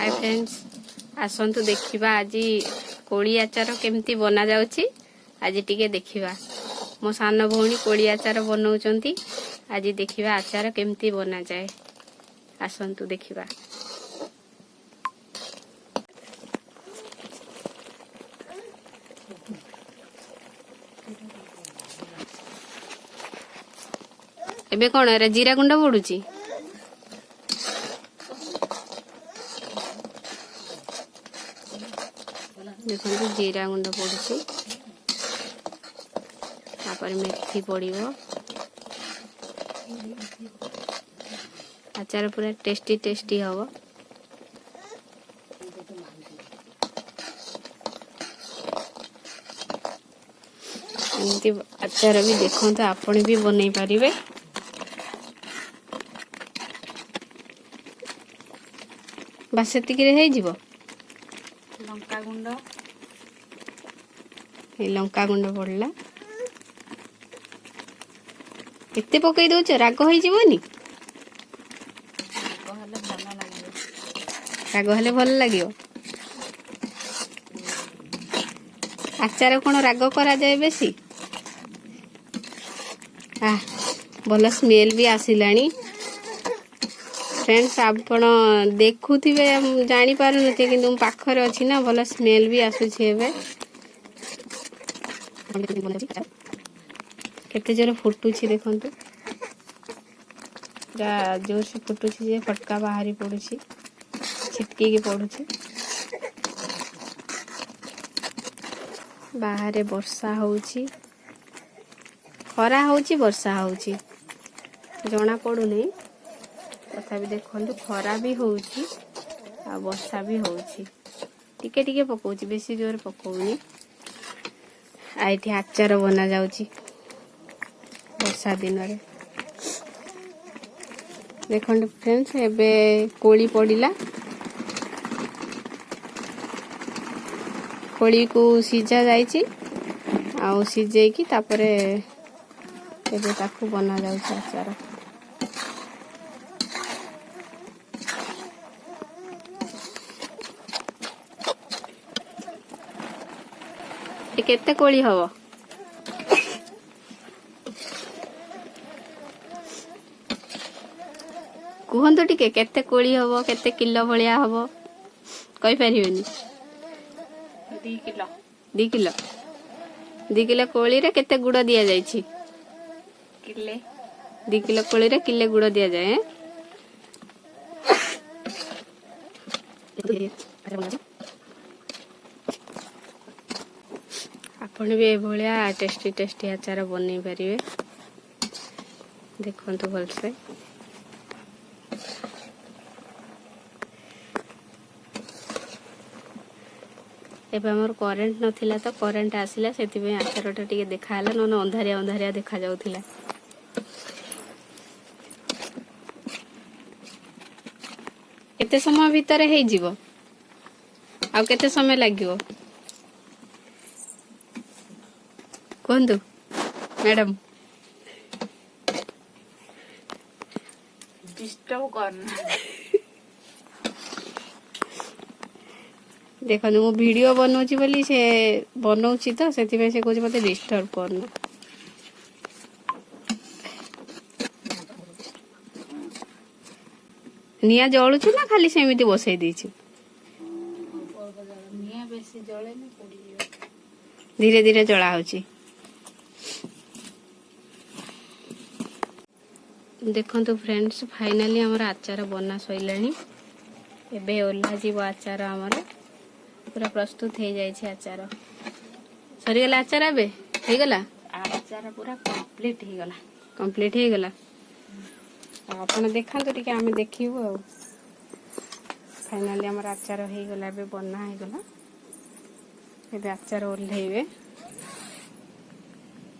Hi friends आसंतु देखिबा आज कोली आचार केमती बना जाउची। आज टिके देखिबा मो सान भौणी कोली आचार बनाउचंती। आज देखिबा आचार केमती बना जाए। आसंतु देखिबा। एबे कोन रे जीरा गुंड पडुची। देखो जीरा गुंड पड़ुची मेथी पड़ो। आचार पूरा टेस्टी टेस्टी हम। एमती आचार भी देखो तो आपण भी बन पारे। बस से लंका गुंड लंका गुंड पड़ला केते पकई दउछ राग होई जीवनी। राग हेले भल लागियो। आचार कोन राग करा जाए बेसी। भल स्मेल भी आसिलानी। फ्रेंड्स आपण देखुथिबे जानि पारु नथि किंतु पाखरे अछि ना भल स्मेल भी आसुछि। एबे केते जोर फुटुछि देखंतु। जा जोर से फुटुछि जे फटका बाहरी पडुछि छिटकी के पडुछि। बाहरे वर्षा होउछि खरा होउछि वर्षा होउछि जणा पडु नै। तथा भी देखंतु खरा भी होउछि आ वर्षा भी होउछि। टिके टिके पकोउछि बेसी जोर पकोउनी। आइठी आचार बना जाउछि वर्षा दिन रे। देखंतु फ्रेंड्स एबे कोली पडिला। कोली को सिजा जाइछि आ सिजेई की तापरे एबे ताकू बना जाउछि आचार। केते कोली हबो कुहंतु टिके केते कोली हबो केते किलो भलिया हबो कहि परिबेनी। 2 किलो कोली रे केते गुड़ दिया जाइछि। किले 2 किलो कोली रे किले गुड़ दिया जाए। आपण भी एभलिया टेस्टी टेस्टी आचार बनै परिबे। देखंतु भलसे एबे हमर करेंट नथिला तो करेंट आसिला सेति में आचारटा टिके देखाला न अंधारिया अंधारिया देखा जाउथिला। केते समय भीतर हे जीवो आ केते समय लागिवो कोंदु मैडम। डिस्टर्ब करना। देखो मु वीडियो बनौछि बोली से बनौछि तो सेति में से कोछि मते डिस्टर्ब करना। निया जळुछि ना खाली सेमिति बसै दैछि। निया बेसी जळे ना पड़ी जियो। धीरे धीरे जळा होछि। देखंतु फ्रेंड्स फाइनली हमर आचार बना सइलानी। एबे ओल्हा जीव आचार हमर पूरा प्रस्तुत हो जाए। आचार सरी गला। आचार एबे हे गला। आचार पूरा कंप्लीट हो गला। कंप्लीट हो गला। आपण देखंतु टिके आमे देखिबो। फाइनली हमर आचार हो गला। एबे बना हो गला। एबे आचार ओल्हेबे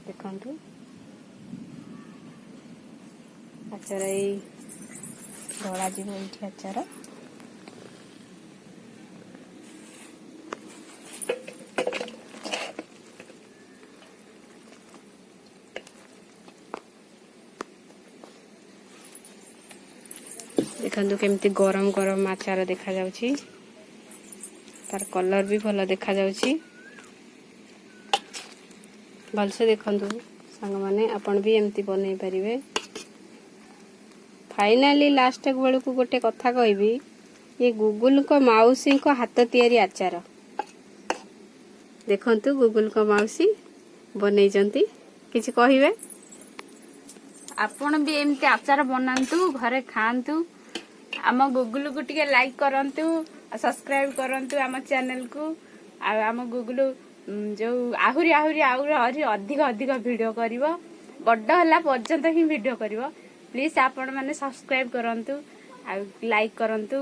देखंतु आचार ए धड़ा जीव एठी आचार। देखंतु केमती गरम गरम आचार देखा जाउछि। तार कलर भी भल देखा जाउची भलसे देखंतु संग माने आपण भी एमती बनै परिबे। फाइनली लास्ट बेलू को गोटे कथा कहबी ये गुगुल को माउसी को हाथ तियारी आचार देखंतु गुगुल को माउसी बनै जंती किछि कहिबे आपण भी एमती आचार बनांतु घरे खांतु आम गुगुल को टिके लाइक करंतु सब्सक्राइब करंतु आम चैनल को आम गुगुल जो आहुरी आहुरी आहुरी अधिक अधिक वीडियो करिवो बड्ड हला पर्यंत ही वीडियो करिवो प्लीज आपण माने सब्सक्राइब करंतु आ लाइक करंतु।